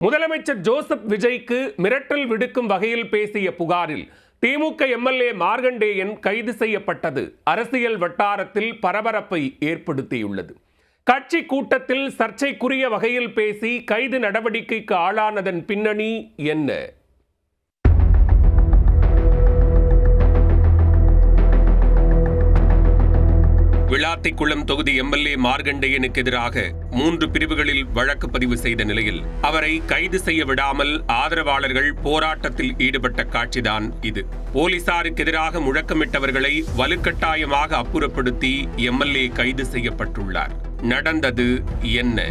முதலமைச்சர் ஜோசப் விஜய்க்கு மிரட்டல் விடுக்கும் வகையில் பேசிய புகாரில் திமுக எம்எல்ஏ மார்கண்டேயன் கைது செய்யப்பட்டது அரசியல் வட்டாரத்தில் பரபரப்பை ஏற்படுத்தியுள்ளது. கட்சி கூட்டத்தில் சர்ச்சைக்குரிய வகையில் பேசி கைது நடவடிக்கைக்கு ஆளானதன் பின்னணி என்ன? விளாத்திக்குளம் தொகுதி எம்எல்ஏ மார்கண்டேயனுக்கு எதிராக 3 பிரிவுகளில் வழக்கு பதிவு செய்த நிலையில் அவரை கைது செய்ய விடாமல் ஆதரவாளர்கள் போராட்டத்தில் ஈடுபட்ட காட்சிதான் இது. போலீசாருக்கு எதிராக முழக்கமிட்டவர்களை வலுக்கட்டாயமாக அப்புறப்படுத்தி எம்எல்ஏ கைது செய்யப்பட்டுள்ளார். நடந்தது என்ன?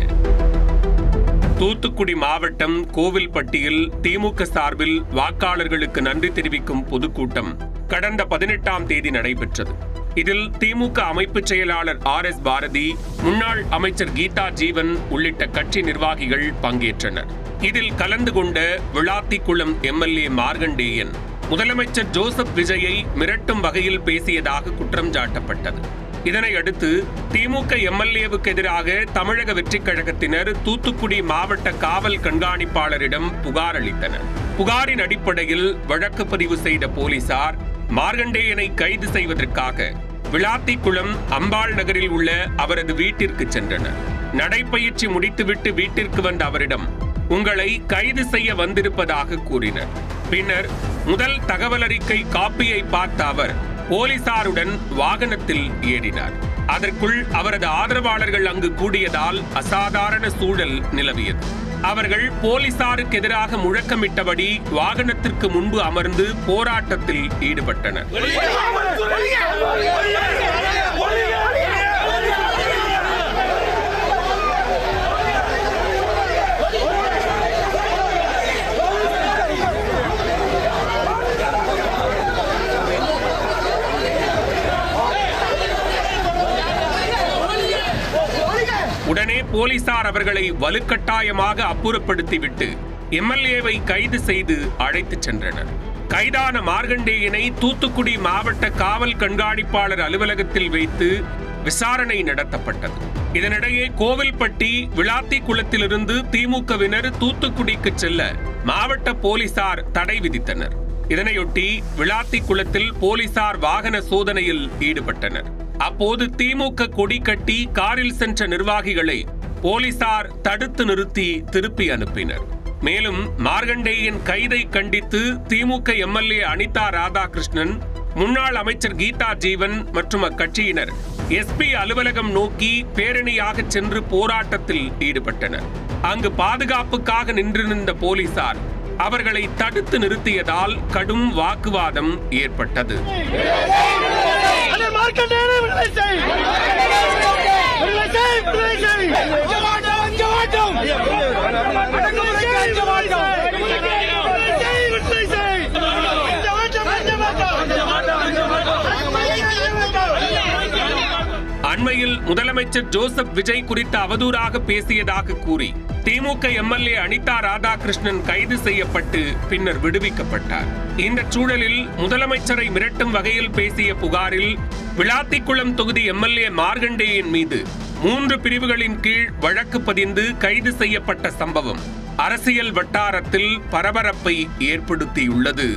தூத்துக்குடி மாவட்டம் கோவில்பட்டியில் திமுக சார்பில் வாக்காளர்களுக்கு நன்றி தெரிவிக்கும் பொதுக்கூட்டம் கடந்த 18ஆம் தேதி நடைபெற்றது. இதில் திமுக அமைப்பு செயலாளர் RS பாரதி, முன்னாள் அமைச்சர் கீதா ஜீவன் உள்ளிட்ட கட்சி நிர்வாகிகள் பங்கேற்றனர். இதில் கலந்து கொண்ட விளாத்திக்குளம் எம்எல்ஏ மார்கண்டேயன் முதலமைச்சர் ஜோசப் விஜயை மிரட்டும் வகையில் பேசியதாக குற்றம் சாட்டப்பட்டது. இதனை அடுத்து திமுக எம்எல்ஏவுக்கு எதிராக தமிழக வெற்றிக் கழகத்தினர் தூத்துக்குடி மாவட்ட காவல் கண்காணிப்பாளரிடம் புகார் அளித்தனர். புகாரின் அடிப்படையில் வழக்கு பதிவு செய்த போலீசார் மார்கண்டேயனை கைது செய்வதற்காக விளாத்திக்குளம் அம்பாள் நகரில் உள்ள அவரது வீட்டிற்கு சென்றனர். நடைப்பயிற்சி முடித்துவிட்டு வீட்டிற்கு வந்த அவரிடம் உங்களை கைது செய்ய வந்திருப்பதாக கூறினர். பின்னர் முதல் தகவல் அறிக்கை காப்பியை பார்த்த அவர் போலீசாருடன் வாகனத்தில் ஏறினார். அதற்குள் அவரது ஆதரவாளர்கள் அங்கு கூடியதால் அசாதாரண சூழல் நிலவியது. அவர்கள் போலீசாருக்கு எதிராக முழக்கமிட்டபடி வாகனத்திற்கு முன்பு அமர்ந்து போராட்டத்தில் ஈடுபட்டனர். உடனே போலீசார் அவர்களை வலுக்கட்டாயமாக அப்புறப்படுத்திவிட்டு எம்எல்ஏவை கைது செய்து அழைத்துச் சென்றனர். கைதான மார்கண்டேயனை தூத்துக்குடி மாவட்ட காவல் கண்காணிப்பாளர் அலுவலகத்தில் வைத்து விசாரணை நடத்தப்பட்டது. இதனிடையே கோவில்பட்டி விளாத்திக்குளத்திலிருந்து திமுகவினர் தூத்துக்குடிக்கு செல்ல மாவட்ட போலீசார் தடை விதித்தனர். இதனையொட்டி விளாத்திக்குளத்தில் போலீசார் வாகன சோதனையில் ஈடுபட்டனர். அப்போது திமுக கொடி கட்டி காரில் சென்ற நிர்வாகிகளை போலீசார் தடுத்து நிறுத்தி திருப்பி அனுப்பினர். மேலும் மார்கண்டேயன் கைதை கண்டித்து திமுக எம்எல்ஏ அனிதா ராதாகிருஷ்ணன், முன்னாள் அமைச்சர் கீதா ஜீவன் மற்றும் அக்கட்சியினர் SP அலுவலகம் நோக்கி பேரணியாக சென்று போராட்டத்தில் ஈடுபட்டனர். அங்கு பாதுகாப்புக்காக நின்றிருந்த போலீசார் அவர்களை தடுத்து நிறுத்தியதால் கடும் வாக்குவாதம் ஏற்பட்டது. அண்மையில் முதலமைச்சர் ஜோசப் விஜய் குறித்து அவதூறாக பேசியதாக கூறி திமுக எம்எல்ஏ அனிதா ராதாகிருஷ்ணன் கைது செய்யப்பட்டு பின்னர் விடுவிக்கப்பட்டார். இந்த சூழலில் முதலமைச்சரை மிரட்டும் வகையில் பேசிய புகாரில் விளாத்திக்குளம் தொகுதி எம்எல்ஏ மார்கண்டேயன் மீது 3 பிரிவுகளின் கீழ் வழக்கு பதிந்து கைது செய்யப்பட்ட சம்பவம் அரசியல் வட்டாரத்தில் பரபரப்பை ஏற்படுத்தியுள்ளது.